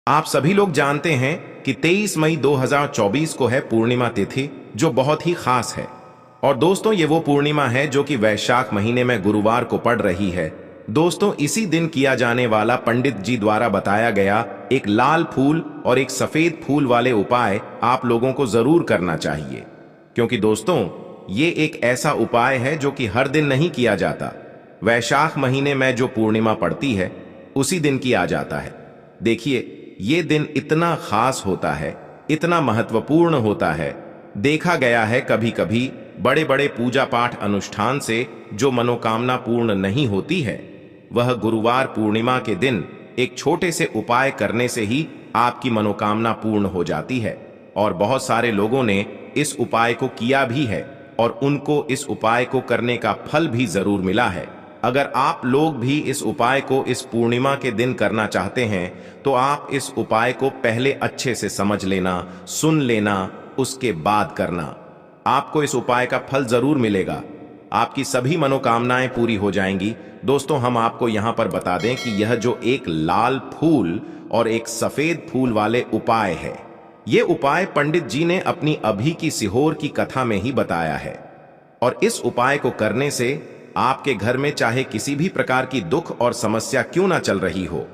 आप सभी लोग जानते हैं कि 23 मई 2024 को है पूर्णिमा तिथि, जो बहुत ही खास है। और दोस्तों, ये वो पूर्णिमा है जो कि वैशाख महीने में गुरुवार को पड़ रही है। दोस्तों, इसी दिन किया जाने वाला पंडित जी द्वारा बताया गया एक लाल फूल और एक सफेद फूल वाले उपाय आप लोगों को जरूर करना चाहिए, क्योंकि दोस्तों, ये एक ऐसा उपाय है जो कि हर दिन नहीं किया जाता। वैशाख महीने में जो पूर्णिमा पड़ती है उसी दिन किया जाता है। देखिए, ये दिन इतना खास होता है, इतना महत्वपूर्ण होता है। देखा गया है कभी कभी बड़े बड़े पूजा पाठ अनुष्ठान से जो मनोकामना पूर्ण नहीं होती है, वह गुरुवार पूर्णिमा के दिन एक छोटे से उपाय करने से ही आपकी मनोकामना पूर्ण हो जाती है। और बहुत सारे लोगों ने इस उपाय को किया भी है और उनको इस उपाय को करने का फल भी जरूर मिला है। अगर आप लोग भी इस उपाय को इस पूर्णिमा के दिन करना चाहते हैं तो आप इस उपाय को पहले अच्छे से समझ लेना, सुन लेना, उसके बाद करना। आपको इस उपाय का फल जरूर मिलेगा, आपकी सभी मनोकामनाएं पूरी हो जाएंगी। दोस्तों, हम आपको यहां पर बता दें कि यह जो एक लाल फूल और एक सफेद फूल वाले उपाय है, ये उपाय पंडित जी ने अपनी अभी की सिहोर की कथा में ही बताया है। और इस उपाय को करने से आपके घर में चाहे किसी भी प्रकार की दुख और समस्या क्यों ना चल रही हो,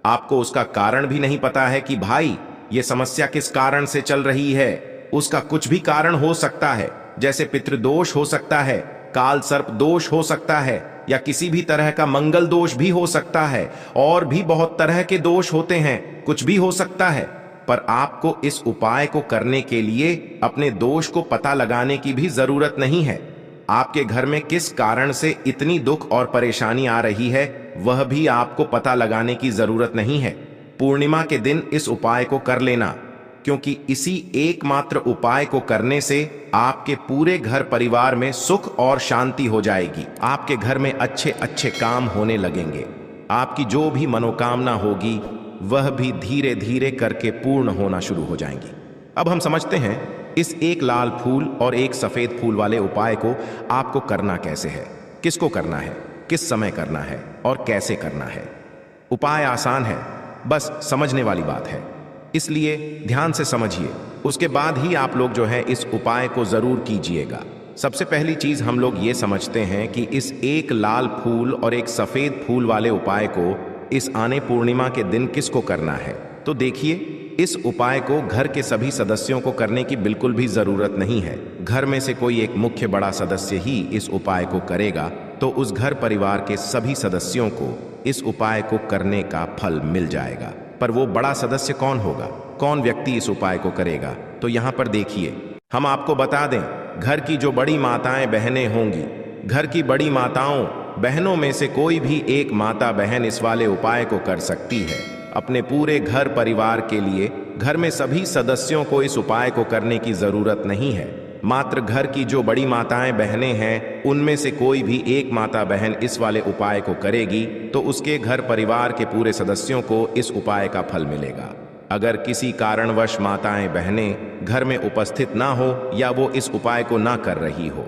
आपको उसका कारण भी नहीं पता है कि भाई ये समस्या किस कारण से चल रही है, उसका कुछ भी कारण हो सकता है। जैसे पितृदोष हो सकता है, काल सर्प दोष हो सकता है, या किसी भी तरह का मंगल दोष भी हो सकता है, और भी बहुत तरह के दोष होते हैं, कुछ भी हो सकता है। पर आपको इस उपाय को करने के लिए अपने दोष को पता लगाने की भी जरूरत नहीं है। आपके घर में किस कारण से इतनी दुख और परेशानी आ रही है, वह भी आपको पता लगाने की जरूरत नहीं है। पूर्णिमा के दिन इस उपाय को कर लेना, क्योंकि इसी एकमात्र उपाय को करने से आपके पूरे घर परिवार में सुख और शांति हो जाएगी। आपके घर में अच्छे अच्छे काम होने लगेंगे। आपकी जो भी मनोकामना होगी वह भी धीरे धीरे करके पूर्ण होना शुरू हो जाएंगी। अब हम समझते हैं इस एक लाल फूल और एक सफेद फूल वाले उपाय को आपको करना कैसे है, किसको करना है, किस समय करना है और कैसे करना है। उपाय आसान है, बस समझने वाली बात है, इसलिए ध्यान से समझिए। उसके बाद ही आप लोग जो है इस उपाय को जरूर कीजिएगा। सबसे पहली चीज हम लोग ये समझते हैं कि इस एक लाल फूल और एक सफेद फूल वाले उपाय को इस आने पूर्णिमा के दिन किसको करना है। तो देखिए, इस उपाय को घर के सभी सदस्यों को करने की बिल्कुल भी जरूरत नहीं है। घर में से कोई एक मुख्य बड़ा सदस्य ही इस उपाय को करेगा तो उस घर परिवार के सभी सदस्यों को इस उपाय को करने का फल मिल जाएगा। पर वो बड़ा सदस्य कौन होगा, कौन व्यक्ति इस उपाय को करेगा, तो यहाँ पर देखिए, हम आपको बता दें, घर की जो बड़ी माताएं बहनें होंगी, घर की बड़ी माताओं बहनों में से कोई भी एक माता बहन इस वाले उपाय को कर सकती है। अपने पूरे घर परिवार के लिए घर में सभी सदस्यों को इस उपाय को करने की जरूरत नहीं है। मात्र घर की जो बड़ी माताएं बहनें हैं, उनमें से कोई भी एक माता बहन इस वाले उपाय को करेगी तो उसके घर परिवार के पूरे सदस्यों को इस उपाय का फल मिलेगा। अगर किसी कारणवश माताएं बहनें घर में उपस्थित ना हो या वो इस उपाय को ना कर रही हो,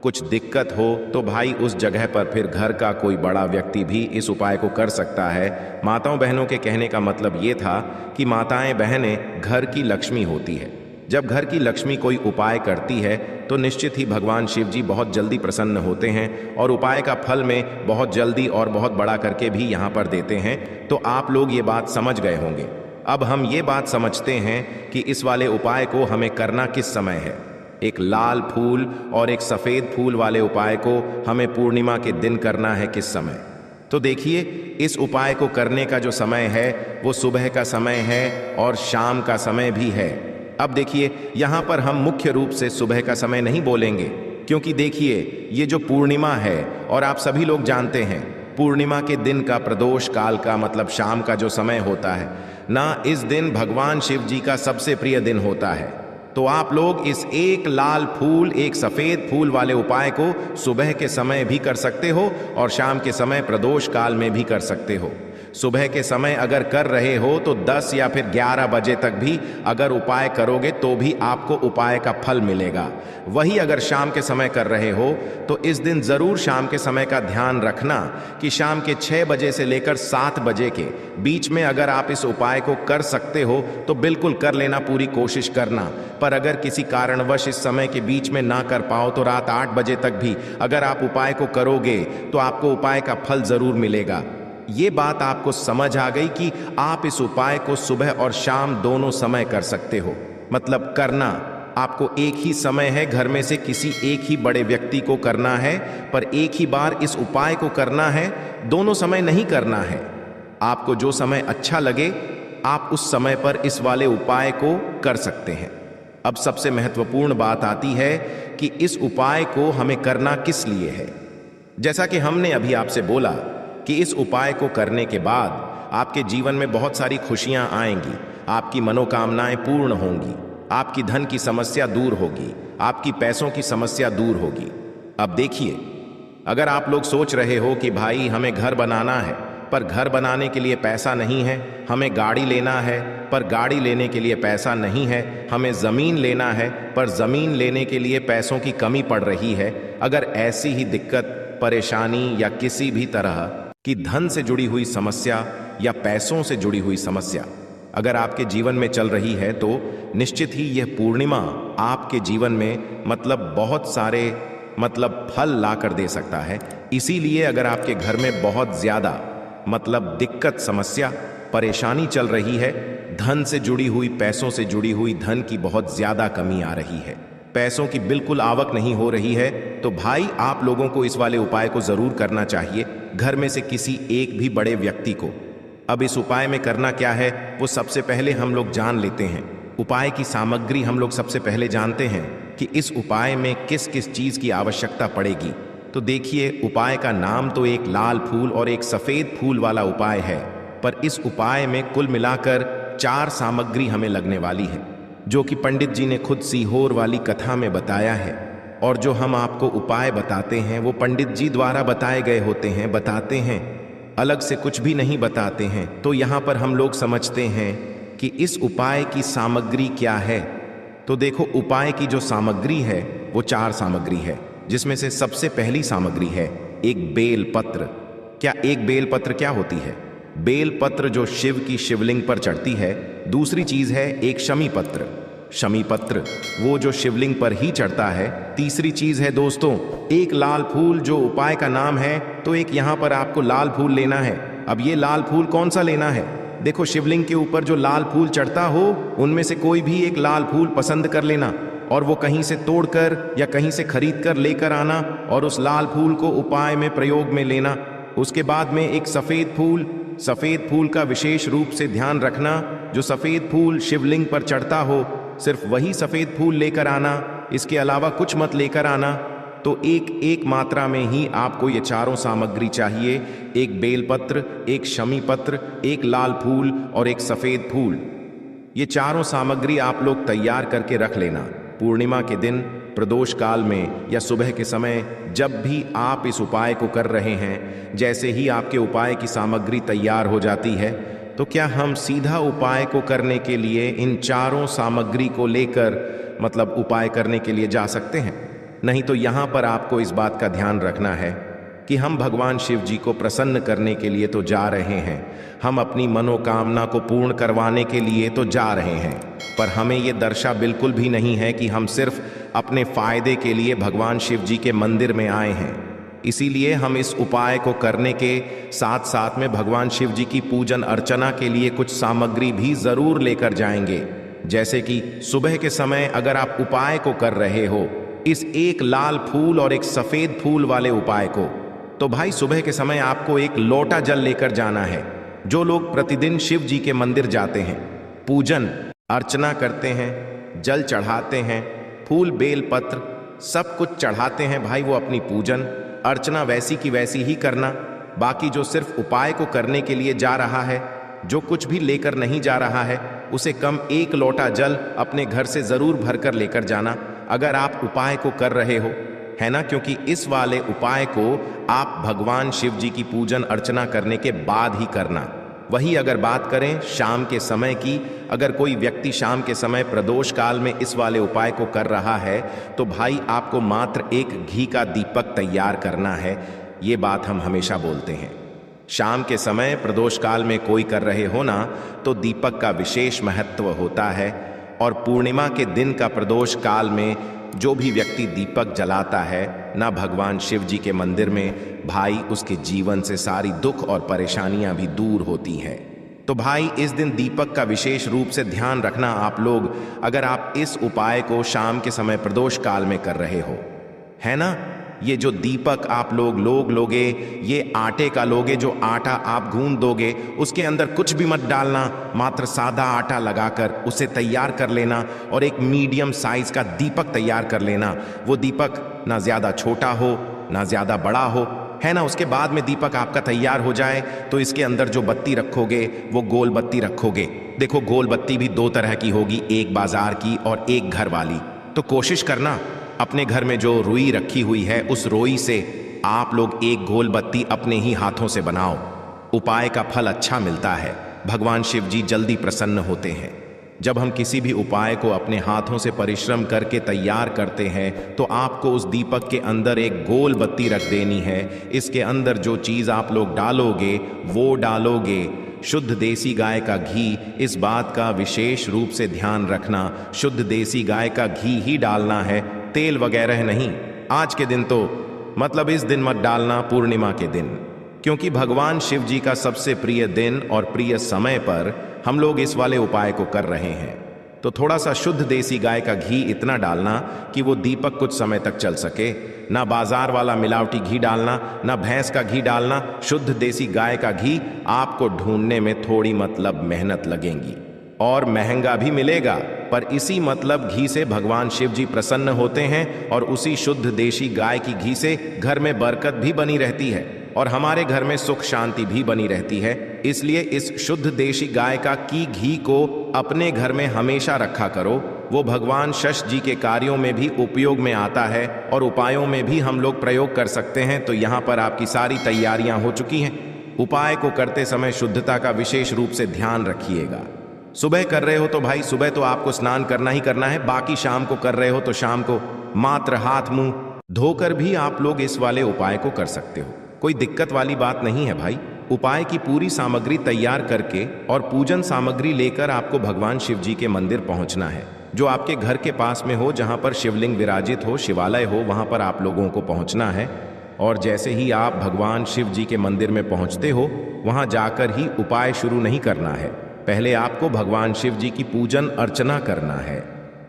कुछ दिक्कत हो, तो भाई उस जगह पर फिर घर का कोई बड़ा व्यक्ति भी इस उपाय को कर सकता है। माताओं बहनों के कहने का मतलब ये था कि माताएं बहनें घर की लक्ष्मी होती है। जब घर की लक्ष्मी कोई उपाय करती है तो निश्चित ही भगवान शिव जी बहुत जल्दी प्रसन्न होते हैं और उपाय का फल में बहुत जल्दी और बहुत बड़ा करके भी यहाँ पर देते हैं। तो आप लोग ये बात समझ गए होंगे। अब हम ये बात समझते हैं कि इस वाले उपाय को हमें करना किस समय है। एक लाल फूल और एक सफेद फूल वाले उपाय को हमें पूर्णिमा के दिन करना है किस समय। तो देखिए, इस उपाय को करने का जो समय है वो सुबह का समय है और शाम का समय भी है। अब देखिए, यहाँ पर हम मुख्य रूप से सुबह का समय नहीं बोलेंगे, क्योंकि देखिए, ये जो पूर्णिमा है और आप सभी लोग जानते हैं पूर्णिमा के दिन का प्रदोष काल का मतलब शाम का जो समय होता है ना, इस दिन भगवान शिव जी का सबसे प्रिय दिन होता है। तो आप लोग इस एक लाल फूल एक सफेद फूल वाले उपाय को सुबह के समय भी कर सकते हो और शाम के समय प्रदोष काल में भी कर सकते हो। सुबह के समय अगर कर रहे हो तो 10 या फिर 11 बजे तक भी अगर उपाय करोगे तो भी आपको उपाय का फल मिलेगा। वही अगर शाम के समय कर रहे हो तो इस दिन जरूर शाम के समय का ध्यान रखना कि शाम के 6 बजे से लेकर 7 बजे के बीच में अगर आप इस उपाय को कर सकते हो तो बिल्कुल कर लेना, पूरी कोशिश करना। पर अगर किसी कारणवश इस समय के बीच में ना कर पाओ तो रात 8 बजे तक भी अगर आप उपाय को करोगे तो आपको उपाय का फल जरूर मिलेगा। ये बात आपको समझ आ गई कि आप इस उपाय को सुबह और शाम दोनों समय कर सकते हो। मतलब करना आपको एक ही समय है, घर में से किसी एक ही बड़े व्यक्ति को करना है, पर एक ही बार इस उपाय को करना है, दोनों समय नहीं करना है। आपको जो समय अच्छा लगे आप उस समय पर इस वाले उपाय को कर सकते हैं। अब सबसे महत्वपूर्ण बात आती है कि इस उपाय को हमें करना किस लिए है। जैसा कि हमने अभी आपसे बोला कि इस उपाय को करने के बाद आपके जीवन में बहुत सारी खुशियां आएंगी, आपकी मनोकामनाएं पूर्ण होंगी, आपकी धन की समस्या दूर होगी, आपकी पैसों की समस्या दूर होगी। अब देखिए, अगर आप लोग सोच रहे हो कि भाई हमें घर बनाना है पर घर बनाने के लिए पैसा नहीं है, हमें गाड़ी लेना है पर गाड़ी लेने के लिए पैसा नहीं है, हमें ज़मीन लेना है पर ज़मीन लेने के लिए पैसों की कमी पड़ रही है, अगर ऐसी ही दिक्कत, परेशानी या किसी भी तरह की धन से जुड़ी हुई समस्या या पैसों से जुड़ी हुई समस्या अगर आपके जीवन में चल रही है तो निश्चित ही यह पूर्णिमा आपके जीवन में बहुत सारे फल ला कर दे सकता है। इसीलिए अगर आपके घर में बहुत ज्यादा दिक्कत, समस्या, परेशानी चल रही है, धन से जुड़ी हुई, पैसों से जुड़ी हुई धन की बहुत ज्यादा कमी आ रही है, पैसों की बिल्कुल आवक नहीं हो रही है, तो भाई आप लोगों को इस वाले उपाय को जरूर करना चाहिए, घर में से किसी एक भी बड़े व्यक्ति को। अब इस उपाय में करना क्या है वो सबसे पहले हम लोग जान लेते हैं। उपाय की सामग्री हम लोग सबसे पहले जानते हैं कि इस उपाय में किस किस चीज की आवश्यकता पड़ेगी। तो देखिए, उपाय का नाम तो एक लाल फूल और एक सफेद फूल वाला उपाय है, पर इस उपाय में कुल मिलाकर 4 सामग्री हमें लगने वाली है, जो कि पंडित जी ने खुद सीहोर वाली कथा में बताया है। और जो हम आपको उपाय बताते हैं वो पंडित जी द्वारा बताए गए होते हैं, बताते हैं, अलग से कुछ भी नहीं बताते हैं। तो यहाँ पर हम लोग समझते हैं कि इस उपाय की सामग्री क्या है। तो देखो, उपाय की जो सामग्री है वो 4 सामग्री है, जिसमें से सबसे पहली सामग्री है एक बेल पत्र। क्या एक बेल पत्र क्या होती है? बेल पत्र जो शिव की शिवलिंग पर चढ़ती है। दूसरी चीज है एक शमी पत्र। शमी पत्र वो जो शिवलिंग पर ही चढ़ता है। तीसरी चीज है दोस्तों एक लाल फूल, जो उपाय का नाम है। तो एक यहाँ पर आपको लाल फूल लेना है। अब ये लाल फूल कौन सा लेना है? देखो, शिवलिंग के ऊपर जो लाल फूल चढ़ता हो उनमें से कोई भी एक लाल फूल पसंद कर लेना और वो कहीं से तोड़कर या कहीं से खरीद कर लेकर आना और उस लाल फूल को उपाय में प्रयोग में लेना। उसके बाद में एक सफेद फूल का विशेष रूप से ध्यान रखना। जो सफेद फूल शिवलिंग पर चढ़ता हो सिर्फ वही सफेद फूल लेकर आना, इसके अलावा कुछ मत लेकर आना। तो एक मात्रा में ही आपको ये चारों सामग्री चाहिए, एक बेलपत्र, एक शमी पत्र, एक लाल फूल और एक सफेद फूल। ये चारों सामग्री आप लोग तैयार करके रख लेना। पूर्णिमा के दिन, प्रदोष काल में या सुबह के समय जब भी आप इस उपाय को कर रहे हैं, जैसे ही आपके उपाय की सामग्री तैयार हो जाती है तो क्या हम सीधा उपाय को करने के लिए इन चारों सामग्री को लेकर उपाय करने के लिए जा सकते हैं? नहीं, तो यहाँ पर आपको इस बात का ध्यान रखना है कि हम भगवान शिव जी को प्रसन्न करने के लिए तो जा रहे हैं, हम अपनी मनोकामना को पूर्ण करवाने के लिए तो जा रहे हैं, पर हमें ये दर्शा बिल्कुल भी नहीं है कि हम सिर्फ अपने फायदे के लिए भगवान शिव जी के मंदिर में आए हैं। इसीलिए हम इस उपाय को करने के साथ साथ में भगवान शिव जी की पूजन अर्चना के लिए कुछ सामग्री भी जरूर लेकर जाएंगे। जैसे कि सुबह के समय अगर आप उपाय को कर रहे हो, इस एक लाल फूल और एक सफेद फूल वाले उपाय को, तो भाई सुबह के समय आपको एक लोटा जल लेकर जाना है। जो लोग प्रतिदिन शिव जी के मंदिर जाते हैं, पूजन अर्चना करते हैं, जल चढ़ाते हैं, फूल बेल पत्र सब कुछ चढ़ाते हैं, भाई वो अपनी पूजन अर्चना वैसी की वैसी ही करना। बाकी जो सिर्फ उपाय को करने के लिए जा रहा है, जो कुछ भी लेकर नहीं जा रहा है, उसे कम 1 लोटा जल अपने घर से जरूर भरकर लेकर जाना अगर आप उपाय को कर रहे हो, है ना? क्योंकि इस वाले उपाय को आप भगवान शिव जी की पूजन अर्चना करने के बाद ही करना। वही अगर बात करें शाम के समय की, अगर कोई व्यक्ति शाम के समय प्रदोष काल में इस वाले उपाय को कर रहा है तो भाई आपको मात्र एक घी का दीपक तैयार करना है। ये बात हम हमेशा बोलते हैं। शाम के समय प्रदोष काल में कोई कर रहे हो ना तो दीपक का विशेष महत्व होता है। और पूर्णिमा के दिन का प्रदोष काल में जो भी व्यक्ति दीपक जलाता है ना भगवान शिव जी के मंदिर में, भाई उसके जीवन से सारी दुख और परेशानियां भी दूर होती हैं। तो भाई इस दिन दीपक का विशेष रूप से ध्यान रखना आप लोग, अगर आप इस उपाय को शाम के समय प्रदोष काल में कर रहे हो, है ना। ये जो दीपक आप लोग लोगे, ये आटे का लोगे। जो आटा आप गूंद दोगे उसके अंदर कुछ भी मत डालना, मात्र सादा आटा लगाकर उसे तैयार कर लेना और एक मीडियम साइज का दीपक तैयार कर लेना। वो दीपक ना ज्यादा छोटा हो ना ज्यादा बड़ा हो, है ना। उसके बाद में दीपक आपका तैयार हो जाए तो इसके अंदर जो बत्ती रखोगे वो गोल बत्ती रखोगे। देखो गोल बत्ती भी दो तरह की होगी, एक बाजार की और एक घर वाली। तो कोशिश करना अपने घर में जो रुई रखी हुई है उस रुई से आप लोग एक गोल बत्ती अपने ही हाथों से बनाओ। उपाय का फल अच्छा मिलता है, भगवान शिव जी जल्दी प्रसन्न होते हैं। जब हम किसी भी उपाय को अपने हाथों से परिश्रम करके तैयार करते हैं तो आपको उस दीपक के अंदर एक गोल बत्ती रख देनी है। इसके अंदर जो चीज आप लोग डालोगे वो डालोगे शुद्ध देसी गाय का घी। इस बात का विशेष रूप से ध्यान रखना, शुद्ध देसी गाय का घी ही डालना है, तेल वगैरह नहीं। आज के दिन तो मतलब इस दिन मत डालना, पूर्णिमा के दिन, क्योंकि भगवान शिव जी का सबसे प्रिय दिन और प्रिय समय पर हम लोग इस वाले उपाय को कर रहे हैं। तो थोड़ा सा शुद्ध देसी गाय का घी इतना डालना कि वो दीपक कुछ समय तक चल सके। ना बाजार वाला मिलावटी घी डालना, ना भैंस का घी डालना, शुद्ध देसी गाय का घी। आपको ढूंढने में थोड़ी मतलब मेहनत लगेगी और महंगा भी मिलेगा, पर इसी मतलब घी से भगवान शिव जी प्रसन्न होते हैं और उसी शुद्ध देशी गाय की घी से घर में बरकत भी बनी रहती है और हमारे घर में सुख शांति भी बनी रहती है। इसलिए इस शुद्ध देशी गाय का की घी को अपने घर में हमेशा रखा करो। वो भगवान शश जी के कार्यों में भी उपयोग में आता है और उपायों में भी हम लोग प्रयोग कर सकते हैं। तो यहाँ पर आपकी सारी तैयारियां हो चुकी हैं। उपाय को करते समय शुद्धता का विशेष रूप से ध्यान रखिएगा। सुबह कर रहे हो तो भाई सुबह तो आपको स्नान करना ही करना है, बाकी शाम को कर रहे हो तो शाम को मात्र हाथ मुंह धोकर भी आप लोग इस वाले उपाय को कर सकते हो। कोई दिक्कत वाली बात नहीं है भाई। उपाय की पूरी सामग्री तैयार करके और पूजन सामग्री लेकर आपको भगवान शिव जी के मंदिर पहुंचना है, जो आपके घर के पास में हो, जहां पर शिवलिंग विराजित हो, शिवालय हो, वहां पर आप लोगों को पहुंचना है। और जैसे ही आप भगवान शिव जी के मंदिर में पहुंचते हो, वहां जाकर ही उपाय शुरू नहीं करना है। पहले आपको भगवान शिव जी की पूजन अर्चना करना है।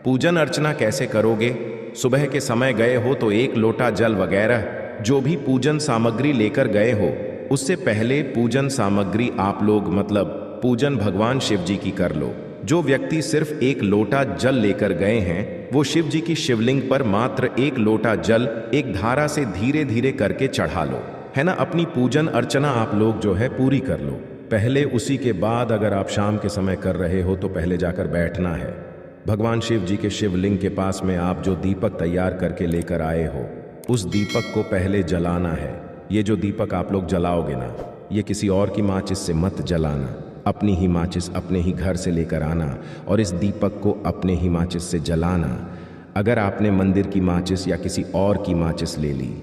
पूजन अर्चना कैसे करोगे? सुबह के समय गए हो तो एक लोटा जल वगैरह जो भी पूजन सामग्री लेकर गए हो, उससे पहले पूजन सामग्री आप लोग मतलब पूजन भगवान शिव जी की कर लो। जो व्यक्ति सिर्फ एक लोटा जल लेकर गए हैं वो शिव जी की शिवलिंग पर मात्र एक लोटा जल एक धारा से धीरे धीरे करके चढ़ा लो, है ना। अपनी पूजन अर्चना आप लोग जो है पूरी कर लो पहले। उसी के बाद अगर आप शाम के समय कर रहे हो तो पहले जाकर बैठना है। भगवान शिव जी के शिवलिंग के पास में आप जो दीपक तैयार करके लेकर आए हो उस दीपक को पहले जलाना है। ये जो दीपक आप लोग जलाओगे ना, ये किसी और की माचिस से मत जलाना, अपनी ही माचिस अपने ही घर से लेकर आना और इस दीपक को अपने ही माचिस से जलाना। अगर आपने मंदिर की माचिस या किसी और की माचिस ले ली,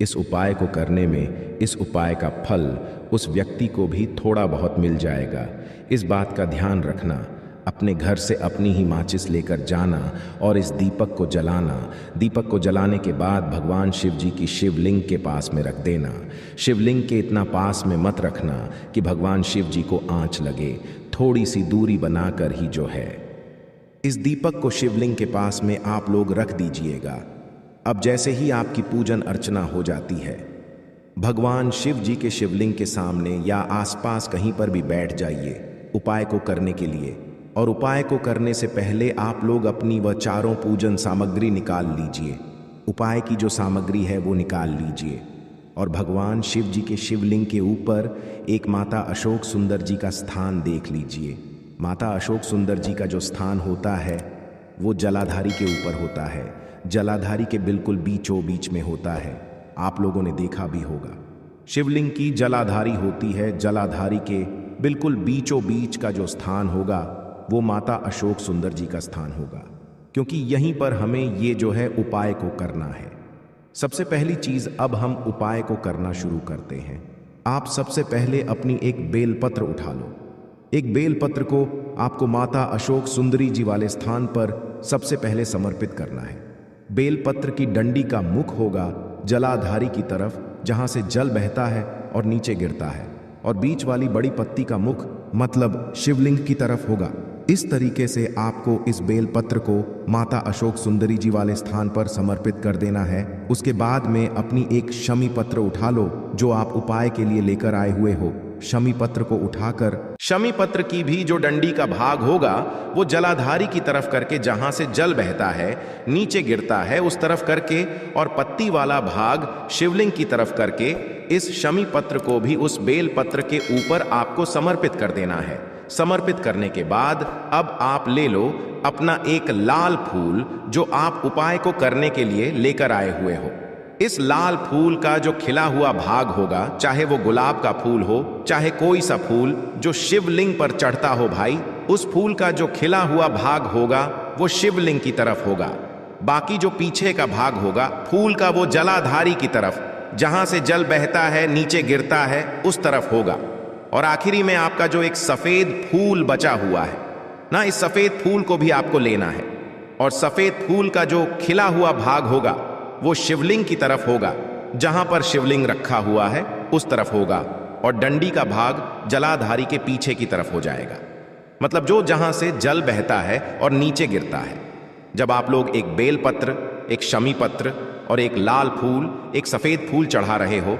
इस उपाय को करने में इस उपाय का फल उस व्यक्ति को भी थोड़ा बहुत मिल जाएगा। इस बात का ध्यान रखना। अपने घर से अपनी ही माचिस लेकर जाना और इस दीपक को जलाना। दीपक को जलाने के बाद भगवान शिव जी की शिवलिंग के पास में रख देना। शिवलिंग के इतना पास में मत रखना कि भगवान शिव जी को आंच लगे, थोड़ी सी दूरी बनाकर ही जो है इस दीपक को शिवलिंग के पास में आप लोग रख दीजिएगा। अब जैसे ही आपकी पूजन अर्चना हो जाती है, भगवान शिव जी के शिवलिंग के सामने या आसपास कहीं पर भी बैठ जाइए उपाय को करने के लिए। और उपाय को करने से पहले आप लोग अपनी वह चारों पूजन सामग्री निकाल लीजिए। उपाय की जो सामग्री है वो निकाल लीजिए और भगवान शिव जी के शिवलिंग के ऊपर एक माता अशोक सुंदर जी का स्थान देख लीजिए। माता अशोक सुंदर जी का जो स्थान होता है वो जलाधारी के ऊपर होता है, जलाधारी के बिल्कुल बीचों बीच में होता है। आप लोगों ने देखा भी होगा शिवलिंग की जलाधारी होती है, जलाधारी के बिल्कुल बीचों बीच का जो स्थान होगा वो माता अशोक सुंदर जी का स्थान होगा, क्योंकि यहीं पर हमें ये जो है उपाय को करना है। सबसे पहली चीज, अब हम उपाय को करना शुरू करते हैं। आप सबसे पहले अपनी एक बेलपत्र उठा लो। एक बेलपत्र को आपको माता अशोक सुंदरी जी वाले स्थान पर सबसे पहले समर्पित करना है। बेलपत्र की डंडी का मुख होगा जलाधारी की तरफ, जहां से जल बहता है और नीचे गिरता है, और बीच वाली बड़ी पत्ती का मुख मतलब शिवलिंग की तरफ होगा। इस तरीके से आपको इस बेलपत्र को माता अशोक सुंदरी जी वाले स्थान पर समर्पित कर देना है। उसके बाद में अपनी एक शमी पत्र उठा लो जो आप उपाय के लिए लेकर आए हुए हो। शमी पत्र को उठाकर शमी पत्र की भी जो डंडी का भाग होगा वो जलाधारी की तरफ करके, जहां से जल बहता है नीचे गिरता है उस तरफ करके, और पत्ती वाला भाग शिवलिंग की तरफ करके इस शमी पत्र को भी उस बेल पत्र के ऊपर आपको समर्पित कर देना है। समर्पित करने के बाद अब आप ले लो अपना एक लाल फूल जो आप उपाय को करने के लिए लेकर आए हुए हो। इस लाल फूल का जो खिला हुआ भाग होगा, चाहे वो गुलाब का फूल हो, चाहे कोई सा फूल जो शिवलिंग पर चढ़ता हो भाई, उस फूल का जो खिला हुआ भाग होगा वो शिवलिंग की तरफ होगा। बाकी जो पीछे का भाग होगा फूल का वो जलाधारी की तरफ, जहां से जल बहता है नीचे गिरता है उस तरफ होगा। और आखिरी में आपका जो एक सफेद फूल बचा हुआ है ना, इस सफेद फूल को भी आपको लेना है, और सफेद फूल का जो खिला हुआ भाग होगा वो शिवलिंग की तरफ होगा, जहां पर शिवलिंग रखा हुआ है उस तरफ होगा, और डंडी का भाग जलाधारी के पीछे की तरफ हो जाएगा, मतलब जो जहां से जल बहता है और नीचे गिरता है। जब आप लोग एक बेलपत्र, एक शमी पत्र और एक लाल फूल, एक सफेद फूल चढ़ा रहे हो,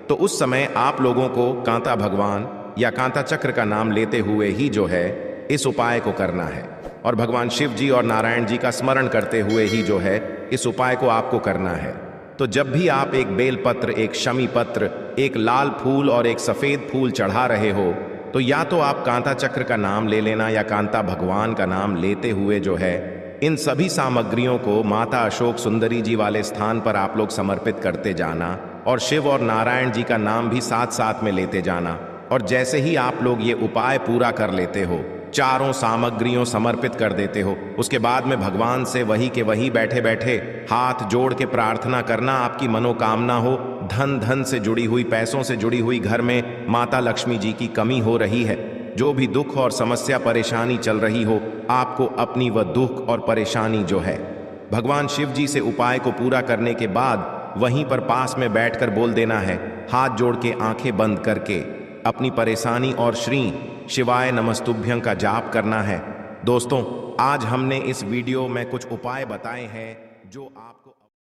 तो उस समय आप लोगों को कांता भगवान या कांता चक्र का नाम लेते हुए ही जो है इस उपाय को करना है, और भगवान शिव जी और नारायण जी का स्मरण करते हुए ही जो है इस उपाय को आपको करना है। तो जब भी आप एक बेलपत्र, एक शमी पत्र, एक लाल फूल और एक सफेद फूल चढ़ा रहे हो, तो या तो आप कांता चक्र का नाम ले लेना या कांता भगवान का नाम लेते हुए जो है इन सभी सामग्रियों को माता अशोक सुंदरी जी वाले स्थान पर आप लोग समर्पित करते जाना, और शिव और नारायण जी का नाम भी साथ साथ में लेते जाना। और जैसे ही आप लोग ये उपाय पूरा कर लेते हो, चारों सामग्रियों समर्पित कर देते हो, उसके बाद में भगवान से वही के वही बैठे बैठे हाथ जोड़ के प्रार्थना करना, आपकी मनोकामना हो, धन से जुड़ी हुई, पैसों से जुड़ी हुई, घर में माता लक्ष्मी जी की कमी हो रही है, जो भी दुख और समस्या परेशानी चल रही हो, आपको अपनी वह दुख और परेशानी जो है भगवान शिव जी से उपाय को पूरा करने के बाद वहीं पर पास में बैठकर बोल देना है, हाथ जोड़ के आंखें बंद करके अपनी परेशानी और श्री शिवाय नमस्तुभ्यं का जाप करना है। दोस्तों, आज हमने इस वीडियो में कुछ उपाय बताए हैं जो आप